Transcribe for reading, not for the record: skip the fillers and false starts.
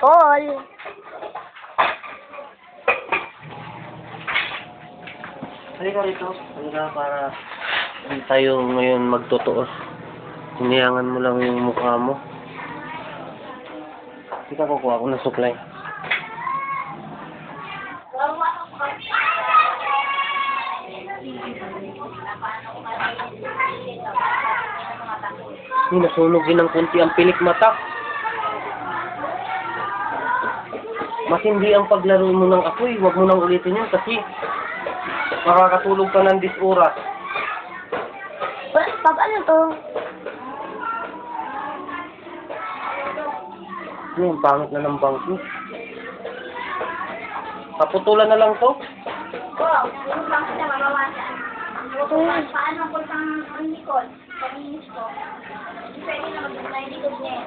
Paul. Halika rito. Halika para hindi tayo ngayon magtotoo. Hiniyangan mo lang yung mukha mo. Halika, kukuha ko ng supply. Nasunog din ng kunti ang pilik mata. Matindi ang paglaro mo ng apoy. Huwag mo nang ulitin yan kasi makakatulog ka ng 10 oras. Pag ano to? Yung pangit na ng bangko. Kaputulan na lang to. Oo, yung bangko na mabawasan. Paano po ang likod? Pag-inis ko. Pwede na mag-likod niya.